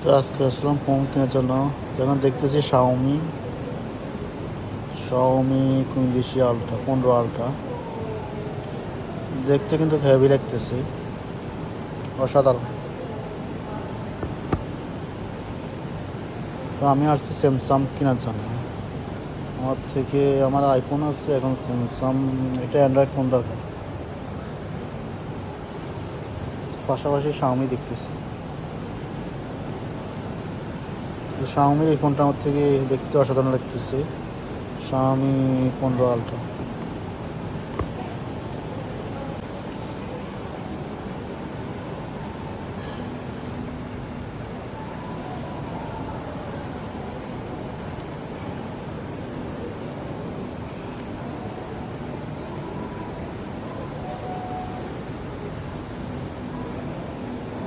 তো আজকে আসলাম ফোন কেনার জন্য। যখন দেখতেছি শাওমি শাওমি 15 আলট্রা দেখতে কিন্তু হেভি লাগতেছে, অসাধারণ। তো আমি আসছি স্যামসাং কেনার জন্য। আমার আইফোন আছে, এখন স্যামসাং এটা অ্যান্ড্রয়েড ফোন দরকার। পাশাপাশি শাওমি দেখতেছি। শাওমির এই ফোনটা আমার থেকে দেখতে অসাধারণ লাগতেছে, শাওমি 15 আলট্রা।